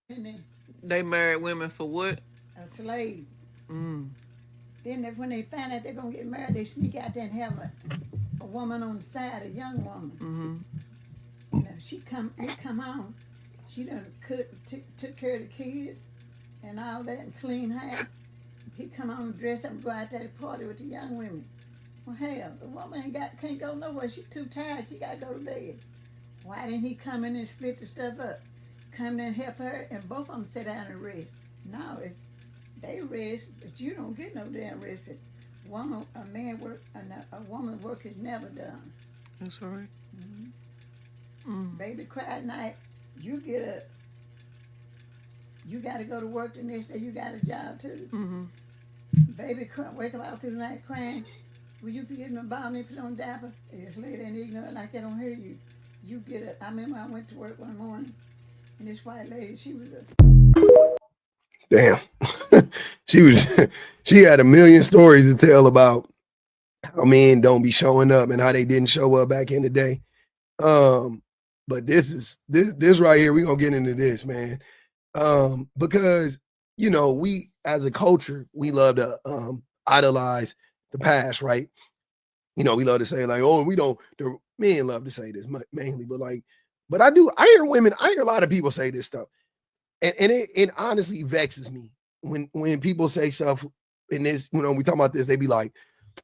And They married women for what? a slave. Mm. Then when they find out they're gonna get married, they sneak out there and have a woman on the side, a young woman. Mm-hmm. You know, it come on. She done took care of the kids and all that and clean house. He come on and dress up and go out there to party with the young women. Well, hell, the woman can't go nowhere. She too tired. She gotta go to bed. Why didn't he come in and split the stuff up? Come in and help her, and both of them sit down and rest. No, they rest, but you don't get no damn rest. A man work, a woman work is never done. That's all right. Mm-hmm. Mm. Baby cry at night. You get up. You got to go to work the next day. You got a job too. Mm-hmm. Baby cry, wake up out through the night crying. Will you be getting a bomb and put on diaper? And this lady ain't ignorant like they don't hear you. You get up. I remember I went to work one morning, and this white lady, she was a Damn. she was she had a million stories to tell about how men don't be showing up and how they didn't show up back in the day. But this right here, we're gonna get into this, man. Because we as a culture, we love to idolize the past, right? We love to say like, oh, we don't. The men love to say this mainly, but I hear a lot of people say this stuff, and it honestly vexes me when people say stuff in this. We talk about this, they be like,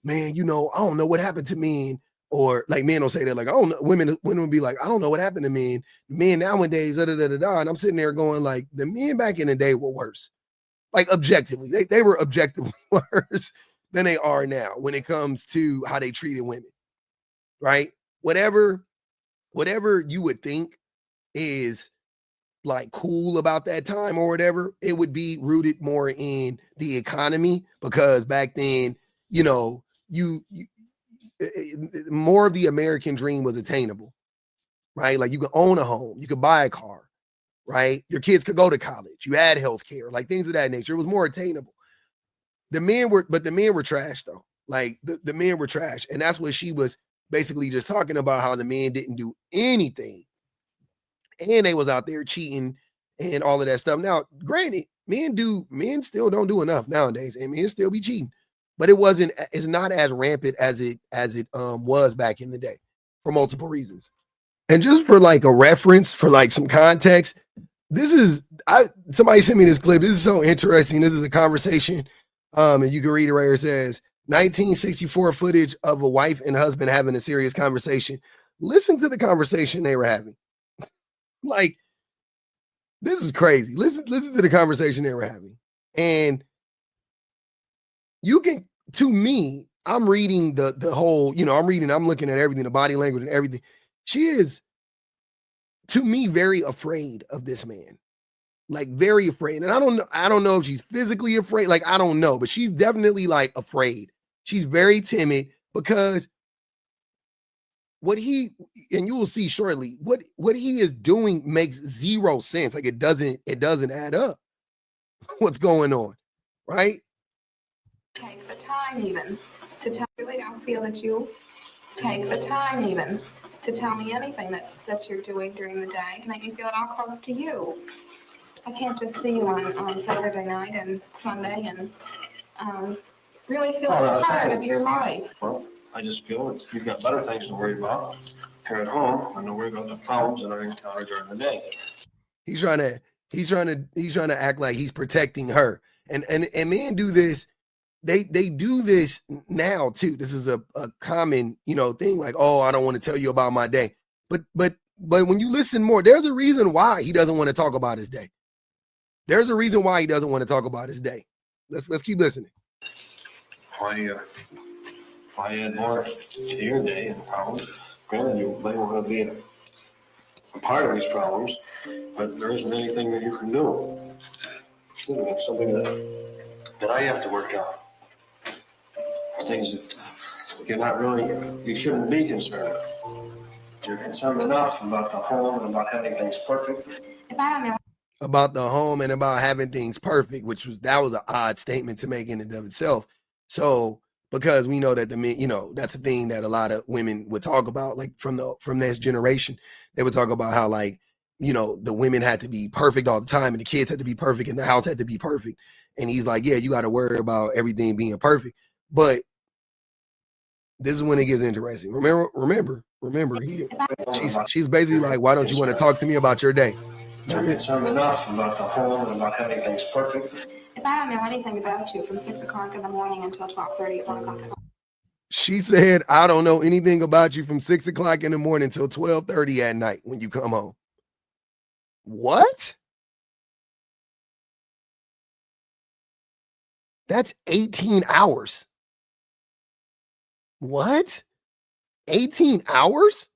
man, I don't know what happened to men. Or like men will say that, like, I don't know, women will be like, I don't know what happened to men. Men nowadays, da da da da da. And I'm sitting there going, like, the men back in the day were worse. Like objectively, they were objectively worse than they are now when it comes to how they treated women. Right? Whatever you would think is like cool about that time or whatever, it would be rooted more in the economy, because back then, you more of the American dream was attainable, right? Like you could own a home, you could buy a car, right? Your kids could go to college, you had health care, like things of that nature. It was more attainable. The men were trash though. Like the men were trash. And that's what she was basically just talking about, how the men didn't do anything. And they was out there cheating and all of that stuff. Now, granted, men still don't do enough nowadays, and men still be cheating. But it's not as rampant as it was back in the day for multiple reasons. And just for like a reference, for like some context, somebody sent me this clip. This is so interesting. This is a conversation. And you can read it right here. It says 1964 footage of a wife and husband having a serious conversation. Listen to the conversation they were having. Like, this is crazy. Listen to the conversation they were having. And to me, I'm reading the whole, I'm looking at everything, the body language and everything. She is, to me, very afraid of this man. Like very afraid. And I don't know if she's physically afraid. Like, I don't know, but she's definitely like afraid. She's very timid because and you will see shortly, what he is doing makes zero sense. Like it doesn't add up. What's going on, right? Take the time even to tell me. Really don't feel that you take the time even to tell me anything that you're doing during the day to make me feel at all close to you. I can't just see you on Saturday night and Sunday and really feel a part of your life. Well, I just feel that you've got better things to worry about here at home. I know worry about the problems that I encounter during the day. He's trying to act like he's protecting her. And men do this. They do this now too. This is a common, thing, like, oh, I don't want to tell you about my day. But when you listen more, there's a reason why he doesn't want to talk about his day. There's a reason why he doesn't want to talk about his day. Let's keep listening. Why add more to your day and problems? Granted, you may want to be a part of these problems, but there isn't anything that you can do. It's something that I have to work out. Things that you shouldn't be concerned with. You're concerned enough about the home and about having things perfect. If I don't know. About the home and about having things perfect, that was an odd statement to make in and of itself. So, because we know that the men, that's a thing that a lot of women would talk about, like from this generation, they would talk about how like you know, the women had to be perfect all the time and the kids had to be perfect and the house had to be perfect. And he's like, yeah, you got to worry about everything being perfect. But this is when it gets interesting. Remember, she's basically like, why don't you want to talk to me about your day? You're concerned enough about the home and about having things perfect. If I don't know anything about you from 6 o'clock in the morning until 12:30 or 1 o'clock at night. She said, I don't know anything about you from 6 o'clock in the morning until 12:30 at night when you come home. What? That's 18 hours. What? 18 hours?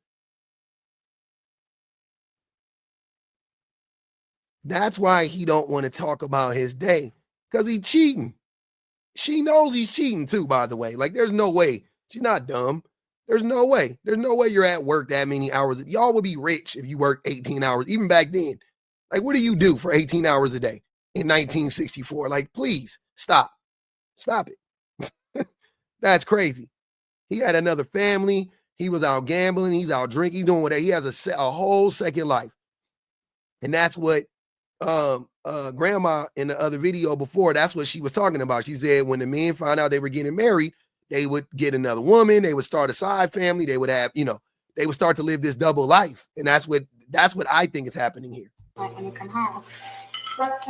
That's why he don't want to talk about his day, because he's cheating. She knows he's cheating too, by the way. Like, there's no way. She's not dumb. There's no way. There's no way you're at work that many hours. Y'all would be rich if you worked 18 hours, even back then. Like, what do you do for 18 hours a day in 1964? Like, please, stop. Stop it. That's crazy. He had another family. He was out gambling. He's out drinking. He's doing whatever. He has a whole second life. And that's what grandma in the other video before, that's what she was talking about. She said when the men found out they were getting married, they would get another woman. They would start a side family. They would have, you know, they would start to live this double life. And that's what I think is happening here. When you come home. What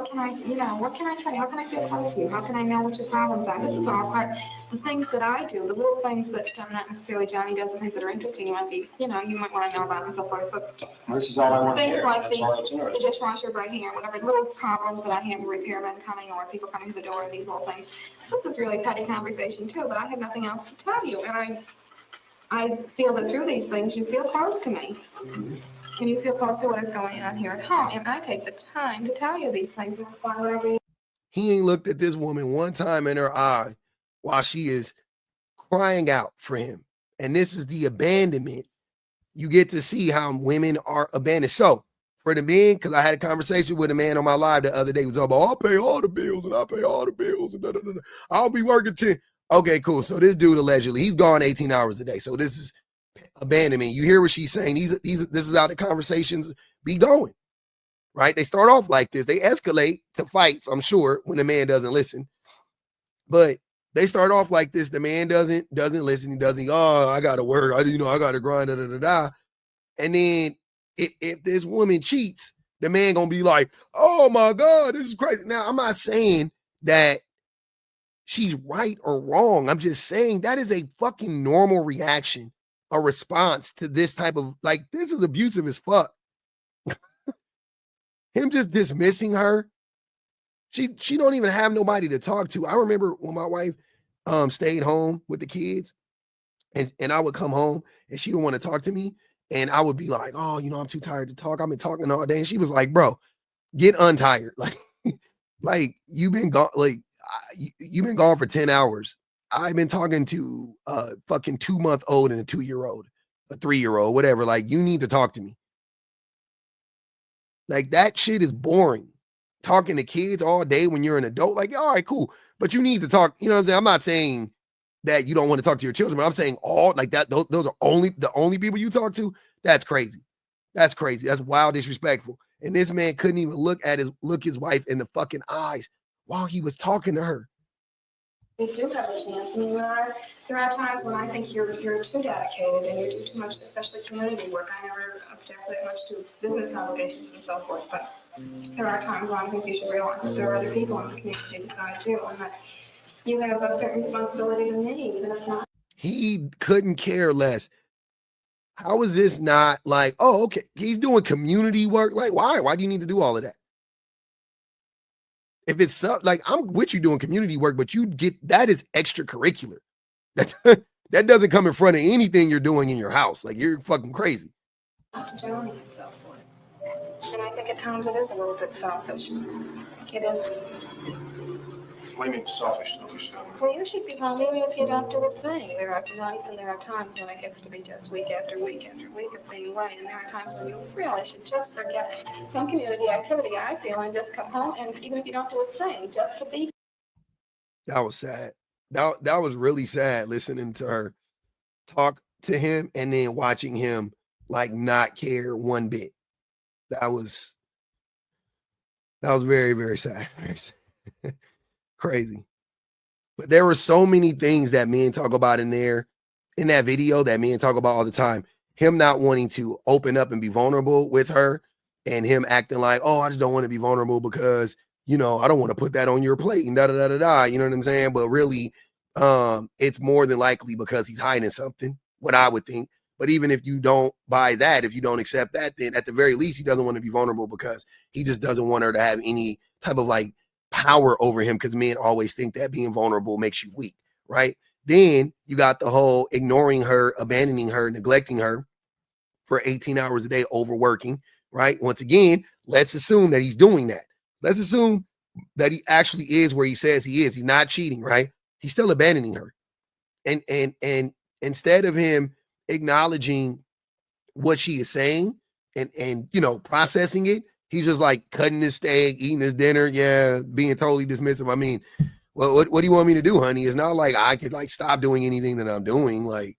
can I say? How can I feel close to you? How can I know what your problems are? This is all part of the things that I do, the little things that not necessarily Johnny does, the things that are interesting. You might want to know about and so forth. But This is all I want to things hear. like That's all that's the interesting. dishwasher breaking or whatever, little problems that I handle, repairmen coming or people coming to the door, these little things. This is really petty conversation too, but I have nothing else to tell you. And I feel that through these things, you feel close to me. And you feel close to what is going on here at home. And I take the time to tell you these things. And that's why whatever you He ain't looked at this woman one time in her eye while she is crying out for him. And this is the abandonment. You get to see how women are abandoned. So for the men, because I had a conversation with a man on my live the other day, he was talking about, I'll pay all the bills and I'll pay all the bills and I'll be working 10. Okay, cool. So this dude allegedly, he's gone 18 hours a day. So this is abandonment. You hear what she's saying. This is how the conversations be going, right? They start off like this. They escalate to fights, I'm sure, when the man doesn't listen. But they start off like this. The man doesn't listen. He doesn't. Oh, I gotta work. I gotta grind. And then if this woman cheats, the man gonna be like, "Oh my God, this is crazy." Now, I'm not saying that she's right or wrong. I'm just saying that is a fucking normal reaction, a response to this type of, like, this is abusive as fuck. Him just dismissing her. She don't even have nobody to talk to. I remember when my wife stayed home with the kids and I would come home and she would want to talk to me and I would be like, oh, I'm too tired to talk. I've been talking all day. And she was like, bro, get untired. Like you've been gone, you've been gone for 10 hours. I've been talking to a fucking 2-month-old and a 2-year-old, a 3-year-old, whatever. Like, you need to talk to me. Like, that shit is boring. Talking to kids all day when you're an adult, like, all right, cool. But you need to talk, you know what I'm saying? I'm not saying that you don't want to talk to your children, but I'm saying all like that, those are the only people you talk to. That's crazy. That's crazy. That's wild disrespectful. And this man couldn't even look his wife in the fucking eyes while he was talking to her. do have a chance. I mean, there are times when I think you're too dedicated and you do too much, especially community work. I never object that much to business obligations and so forth, but there are times when I think you should realize that there are other people in the community beside you and that you have a certain responsibility to me, even if not. He couldn't care less. How is this not like, oh, okay, he's doing community work? Like, why? Why do you need to do all of that? If it's like, I'm with you doing community work, but you get, that is extracurricular. That doesn't come in front of anything you're doing in your house. Like, you're fucking crazy. Not to Johnny and so forth. And I think at times it is a little bit selfish. It is. What do you mean selfish? Well, you should be home even if you don't do a thing. There are nights and there are times when it gets to be just week after week after week of being away. And there are times when you really should just forget some community activity, I feel, and just come home. And even if you don't do a thing, just to be. That was sad. That was really sad listening to her talk to him and then watching him like not care one bit. That was very, very sad. Very sad. Crazy. But there were so many things that men talk about in that video that men talk about all the time. Him not wanting to open up and be vulnerable with her, and him acting like, oh, I just don't want to be vulnerable because, I don't want to put that on your plate and da-da-da-da-da, you know what I'm saying? But really, it's more than likely because he's hiding something, what I would think. But even if you don't buy that, if you don't accept that, then at the very least, he doesn't want to be vulnerable because he just doesn't want her to have any type of like power over him, because men always think that being vulnerable makes you weak, right? Then you got the whole ignoring her, abandoning her, neglecting her for 18 hours a day, overworking, right? Once again, let's assume that he's doing that. Let's assume that he actually is where he says he is. He's not cheating, right? He's still abandoning her. And instead of him acknowledging what she is saying and processing it, he's just like cutting his steak, eating his dinner, being totally dismissive. I mean, well, what do you want me to do, honey? It's not like I could like stop doing anything that I'm doing. Like,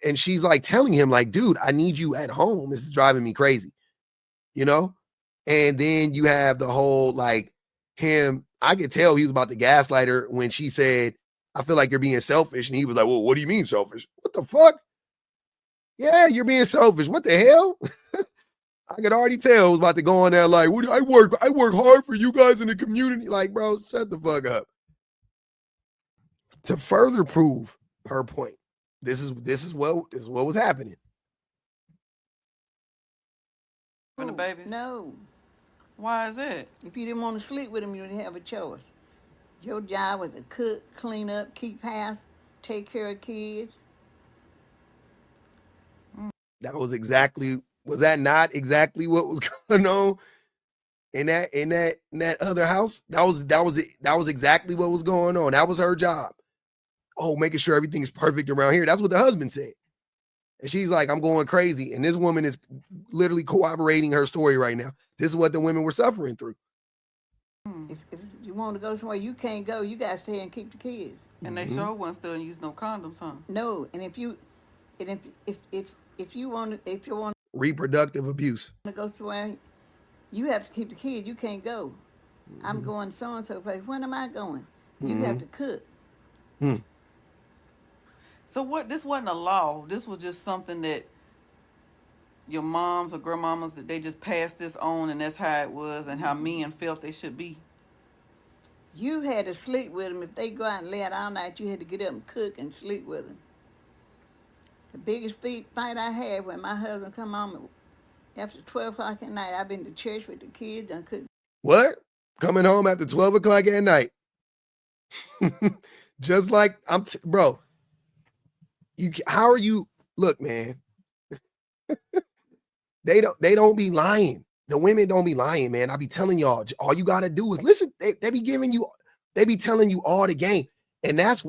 and she's like telling him like, dude, I need you at home. This is driving me crazy, And then you have the whole like him. I could tell he was about to gaslight her when she said, I feel like you're being selfish. And he was like, well, what do you mean selfish? What the fuck? Yeah, you're being selfish. What the hell? I could already tell it was about to go on there like, I work hard for you guys in the community. Like, bro, shut the fuck up. To further prove her point, this is what was happening. And the babies? No. Why is that? If you didn't want to sleep with him, you didn't have a choice. Your job was to cook, clean up, keep house, take care of kids. That was that not exactly what was going on in that other house? That was exactly what was going on. That was her job. Oh, making sure everything's perfect around here. That's what the husband said. And she's like, I'm going crazy. And this woman is literally corroborating her story right now. This is what the women were suffering through. If you want to go somewhere you can't go, you got to stay and keep the kids. And they sure wasn't still use no condoms, huh? No, and if you want Reproductive abuse. to go somewhere, you have to keep the kids. You can't go. I'm going so and so place. When am I going? You have to cook. So this wasn't a law. This was just something that your moms or grandmamas, that they just passed this on, and that's how it was, and how men felt they should be. You had to sleep with them. If they go out and lay out all night, you had to get up and cook and sleep with them. The biggest fight I had when my husband come home after 12 o'clock at night. I've been to church with the kids and cooked. What? Coming home after 12 o'clock at night? Just like bro. How are you? Look, man. They don't be lying. The women don't be lying, man. I be telling y'all, all you gotta do is listen. They be telling you all the game. And that's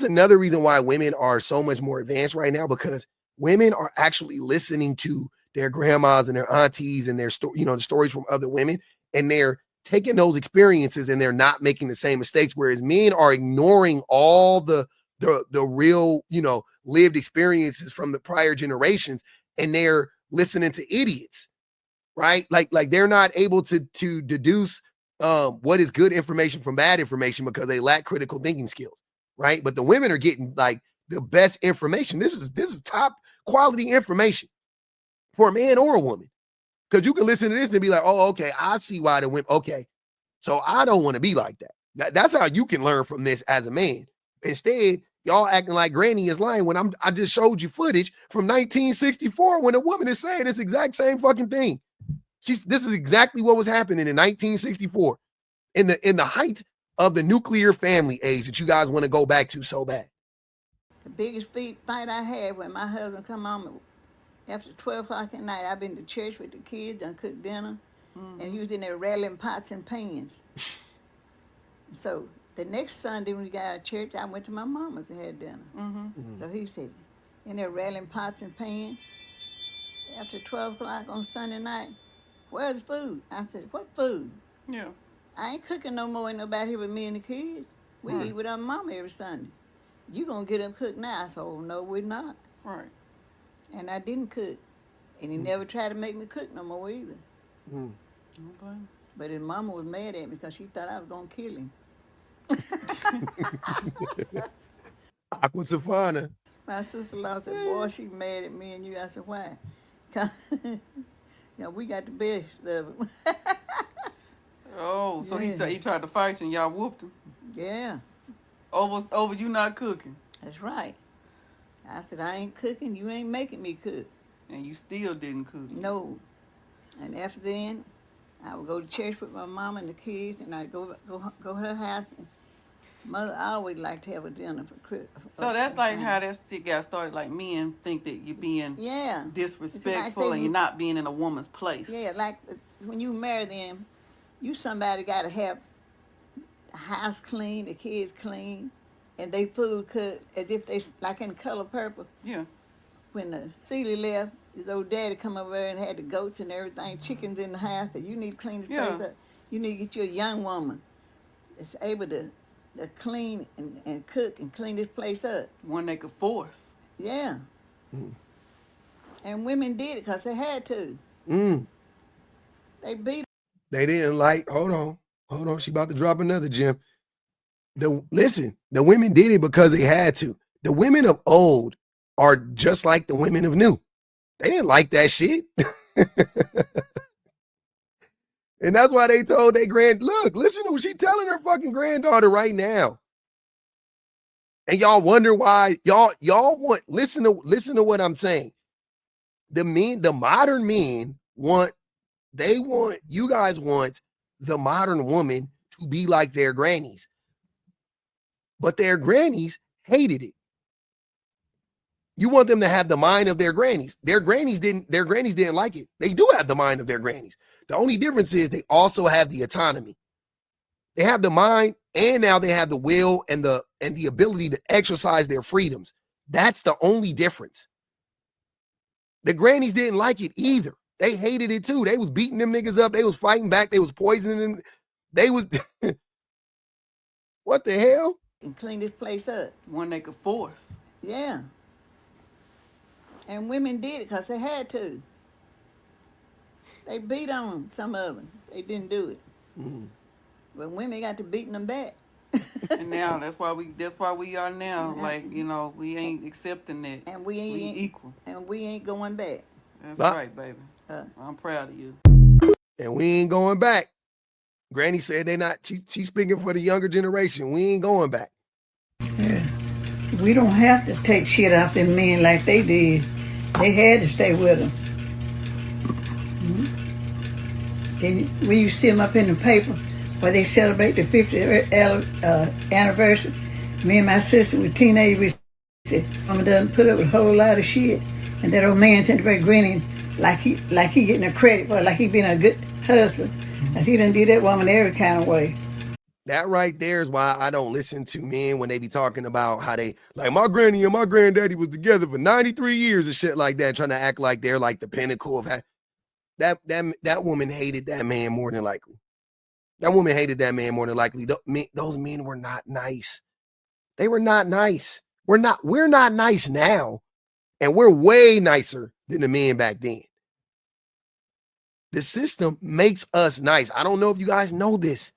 another reason why women are so much more advanced right now, because women are actually listening to their grandmas and their aunties and their the stories from other women, and they're taking those experiences and they're not making the same mistakes. Whereas men are ignoring all the real, lived experiences from the prior generations, and they're listening to idiots, right? Like they're not able to deduce what is good information from bad information because they lack critical thinking skills, right? But the women are getting like the best information. This is top quality information for a man or a woman, because you can listen to this and be like, oh, okay, I see why the women. Okay, so I don't want to be like that. That's how you can learn from this as a man. Instead, y'all acting like Granny is lying when I just showed you footage from 1964 when a woman is saying this exact same fucking thing. This is exactly what was happening in 1964, in the height of the nuclear family age that you guys want to go back to so bad. The biggest fight I had when my husband come home after 12 o'clock at night. I've been to church with the kids and cooked dinner, and he was in there rattling pots and pans. So the next Sunday when we got out of church, I went to my mama's and had dinner. So he said, in there rattling pots and pans after 12 o'clock on Sunday night, where's the food? I said, what food? Yeah. I ain't cooking no more. Ain't nobody here with me and the kids. We eat with our mama every Sunday. You gonna get up and cook now? I said, oh, no, we're not. Right. And I didn't cook. And he never tried to make me cook no more either. Mm. Okay. But his mama was mad at me because she thought I was going to kill him. Aquatafana. My sister-in-law said, boy, she mad at me and you. I said, why? 'Cause, we got the best of him. Oh, so Yeah. he tried to fight you and y'all whooped him Yeah, over you not cooking, that's right. I said, I ain't cooking. You ain't making me cook. and you still didn't cook. No. And after then, I would go to church with my mom and the kids, and I'd go to her house. And Mother always liked to have a dinner for Christmas. So that's like how that stick got started. Like men think that you're being Yeah. disrespectful Like and you're not being in a woman's place. Yeah, like when you marry them, you somebody got to have the house clean, the kids clean, and they food cooked as if they, like in Color Purple. Yeah. When the Celie left, his old daddy come over there and had the goats and everything, chickens in the house. Said, you need to clean this place up. You need to get you a young woman that's able to clean and cook and clean this place up. One they could force. Yeah. And women did it because they had to. They beat. They didn't like, hold on. She about to drop another gem. Listen, the women did it because they had to. The women of old are just like the women of new. They didn't like that shit. And that's why they told their look, listen to what she's telling her fucking granddaughter right now. And y'all wonder why y'all want, listen to what I'm saying. The modern men you guys want the modern woman to be like their grannies. But their grannies hated it. You want them to have the mind of their grannies. Their grannies didn't like it. They do have the mind of their grannies. The only difference is they also have the autonomy. They have the mind, and now they have the will and the ability to exercise their freedoms. That's the only difference. The grannies didn't like it either. They hated it too. They was beating them niggas up. They was fighting back. They was poisoning them. They was what the hell? And clean this place up. One they could force. Yeah. And women did it because they had to. They beat on some of them. They didn't do it. But women got to beating them back. And now that's why we are now. Like, we ain't accepting that. And we ain't equal. And we ain't going back. That's right, baby. I'm proud of you. And we ain't going back. Granny said they not. She's speaking for the younger generation. We ain't going back. Yeah. We don't have to take shit off them men like they did. They had to stay with them. And when you see them up in the paper where they celebrate the 50th anniversary, me and my sister were teenagers. We said, Mama doesn't put up with a whole lot of shit. And that old man sitting there grinning like he getting a credit for it, like he been a good husband. As he done did that woman every kind of way. That right there is why I don't listen to men when they be talking about how they, like, my granny and my granddaddy was together for 93 years and shit like that, trying to act like they're like the pinnacle of that woman hated that man more than likely. That woman hated that man more than likely. Those men were not nice. They were not nice. We're not nice now. And we're way nicer than the men back then. The system makes us nice. I don't know if you guys know this.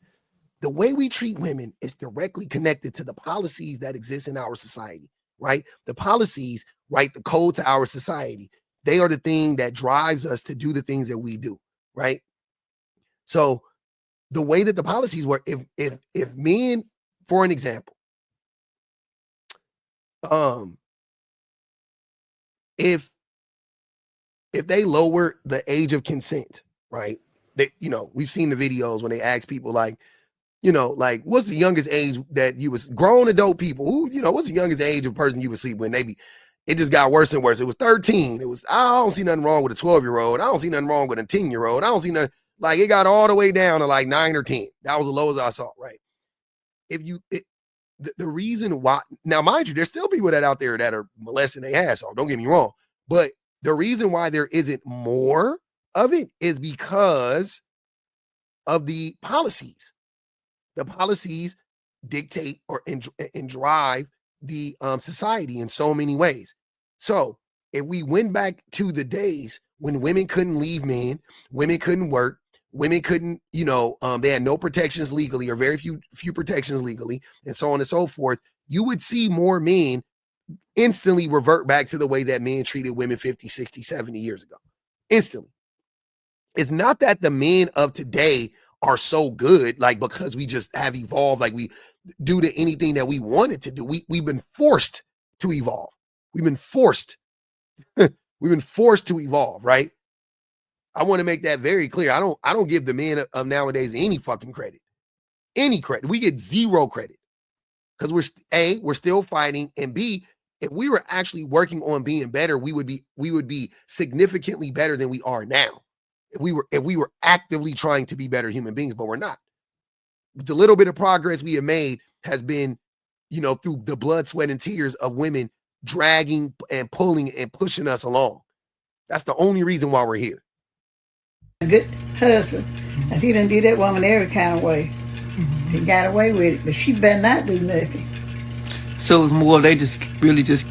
The way we treat women is directly connected to the policies that exist in our society, right? The policies write the code to our society. They are the thing that drives us to do the things that we do, right? So the way that the policies work, if men, for an example, if they lower the age of consent, right? They, we've seen the videos when they ask people like, like, what's the youngest age that you was grown adult people who, what's the youngest age of a person you would sleep with? It just got worse and worse. It was 13. I don't see nothing wrong with a 12-year-old. I don't see nothing wrong with a 10-year-old. I don't see nothing, like, it got all the way down to like 9 or 10. That was the lowest I saw, right? The reason why, now mind you, there's still people that out there that are molesting their ass off. Don't get me wrong. But the reason why there isn't more of it is because of the policies. The policies dictate and drive the society in so many ways. So if we went back to the days when women couldn't leave men, women couldn't work, women couldn't, they had no protections legally or very few protections legally, and so on and so forth, you would see more men instantly revert back to the way that men treated women 50, 60, 70 years ago. Instantly. It's not that the men of today are so good, like because we just have evolved, like we do to anything that we wanted to do. We've been forced to evolve. We've been forced. We've been forced to evolve, right? I want to make that very clear. I don't give the men of nowadays any fucking credit. Any credit. We get zero credit. Because we're still fighting, and B, if we were actually working on being better, we would be significantly better than we are now. If we were actively trying to be better human beings, but we're not. The little bit of progress we have made has been, through the blood, sweat, and tears of women dragging and pulling and pushing us along. That's the only reason why we're here. A good husband. As he done did that woman every kind of way. She got away with it, but she better not do nothing. So it was more, they just really just,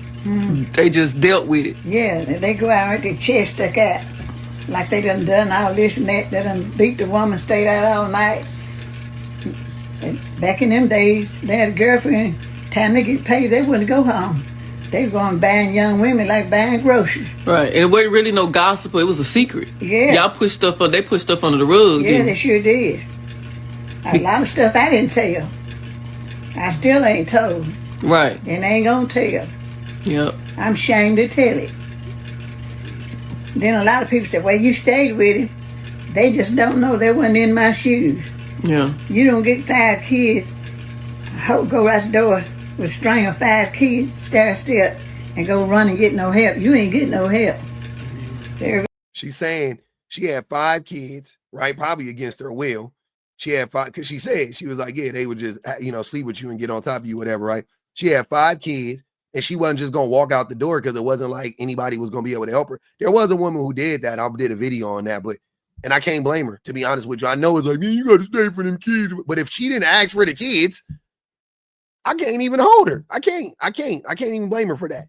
they just dealt with it. Yeah, and they go out with their chest stuck out. Like they done all this and that. They done beat the woman, stayed out all night. And back in them days, they had a girlfriend. Time they get paid, they wouldn't go home. They were going buying young women like buying groceries. Right, and it wasn't really no gossip. It was a secret. Yeah. Y'all put stuff they put stuff under the rug. Yeah, they sure did. A lot of stuff I didn't tell. I still ain't told. Right. And ain't gonna tell. Yep. I'm ashamed to tell it. Then a lot of people say, well, you stayed with him. They just don't know. They wasn't in my shoes. Yeah. You don't get 5 kids, go out the door with a string of 5 kids, stair step, and go run and get no help. You ain't getting no help. She's saying she had 5 kids, right? Probably against her will. She had 5, because she said, she was like, yeah, they would just, sleep with you and get on top of you, whatever, right? She had 5 kids, and she wasn't just going to walk out the door because it wasn't like anybody was going to be able to help her. There was a woman who did that. I did a video on that, and I can't blame her, to be honest with you. I know it's like, man, you got to stay for them kids. But if she didn't ask for the kids, I can't even hold her. I can't even blame her for that.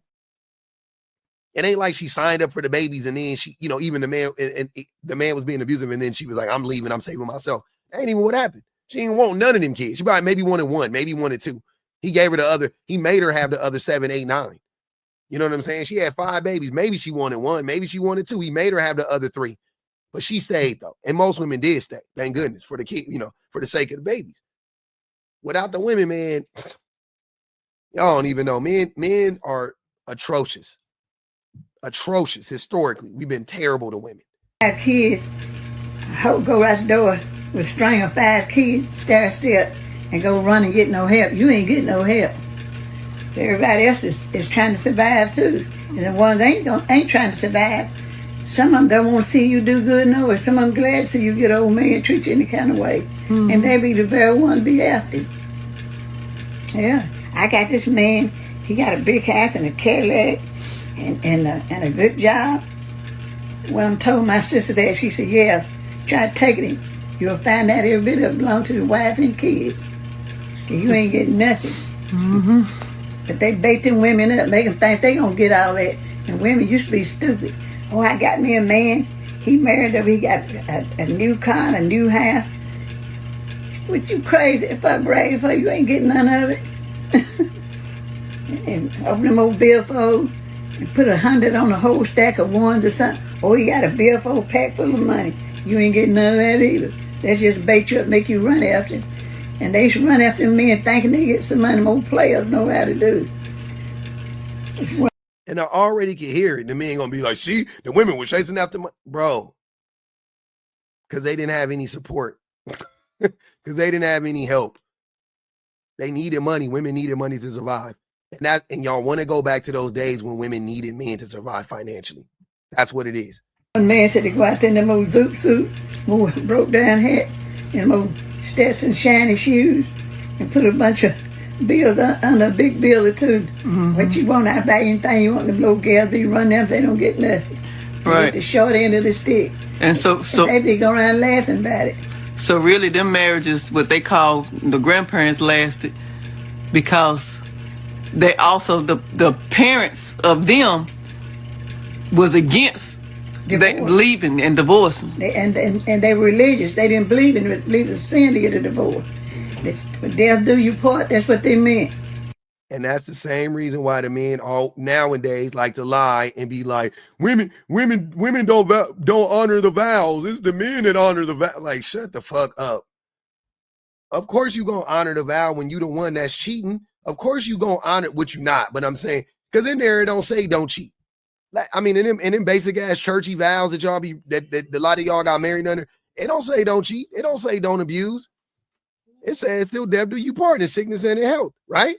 It ain't like she signed up for the babies and then she, even the man, and the man was being abusive and then she was like, I'm leaving, I'm saving myself. That ain't even what happened. She didn't want none of them kids. She probably maybe wanted 1, maybe wanted 2. He gave her the other, he made her have the other 7, 8, 9. You know what I'm saying? She had 5 babies. Maybe she wanted 1, maybe she wanted 2. He made her have the other 3. But she stayed though. And most women did stay. Thank goodness for the kid, for the sake of the babies. Without the women, man, y'all don't even know. Men are atrocious. Atrocious. Historically, we've been terrible to women. 5 kids, go out the door with a string of 5 kids, stair step, and go run and get no help. You ain't getting no help. Everybody else is trying to survive too. And the ones ain't trying to survive. Some of them don't want to see you do good nowhere. Some of them glad to see you get old man treat you any kind of way. Mm-hmm. And they be the very one to be after you. Yeah. I got this man, he got a big house and a Cadillac and a good job. When I told my sister that, she said, yeah, try to take it. You'll find out every bit of it belongs to the wife and kids. You ain't getting nothing. Mm-hmm. But they bait them women up, make them think they gonna get all that. And women used to be stupid. Oh, I got me a man. He married up. He got a new car and a new house. What you crazy if I brag for you? Ain't getting none of it. And open them old billfold and put 100 on a whole stack of ones or something. Oh, you got a billfold packed full of money. You ain't getting none of that either. They just bait you up, make you run after them. And they should run after men thinking they get some money. More players know how to do. And I already can hear it. The men gonna be like, see, the women were chasing after my bro. Because they didn't have any support. Because they didn't have any help. They needed money. Women needed money to survive. And y'all want to go back to those days when women needed men to survive financially. That's what it is. One man said to go out there in them old zoot suits, more broke down hats, and more Stetson shiny shoes, and put a bunch of bills under a big bill or two. Mm-hmm. What you want, I buy anything you want. The little girls be running them, they don't get nothing. They right. Get the short end of the stick. And so they be going around laughing about it. So really, them marriages, what they call the grandparents, lasted because they also the parents of them was against leaving and divorcing. And they were religious. They didn't believe in it. Believe it's sin to get a divorce. It's death do you part. That's what they meant. And that's the same reason why the men all nowadays like to lie and be like, women don't honor the vows. It's the men that honor the vow. Like, shut the fuck up. Of course you gonna honor the vow when you the one that's cheating. Of course you gonna honor what you not. But I'm saying, because in there it don't say don't cheat. Like, I mean, in them basic ass churchy vows that y'all be that a lot of y'all got married under, it don't say don't cheat. It don't say don't abuse. It says till death do you part in sickness and in health, right?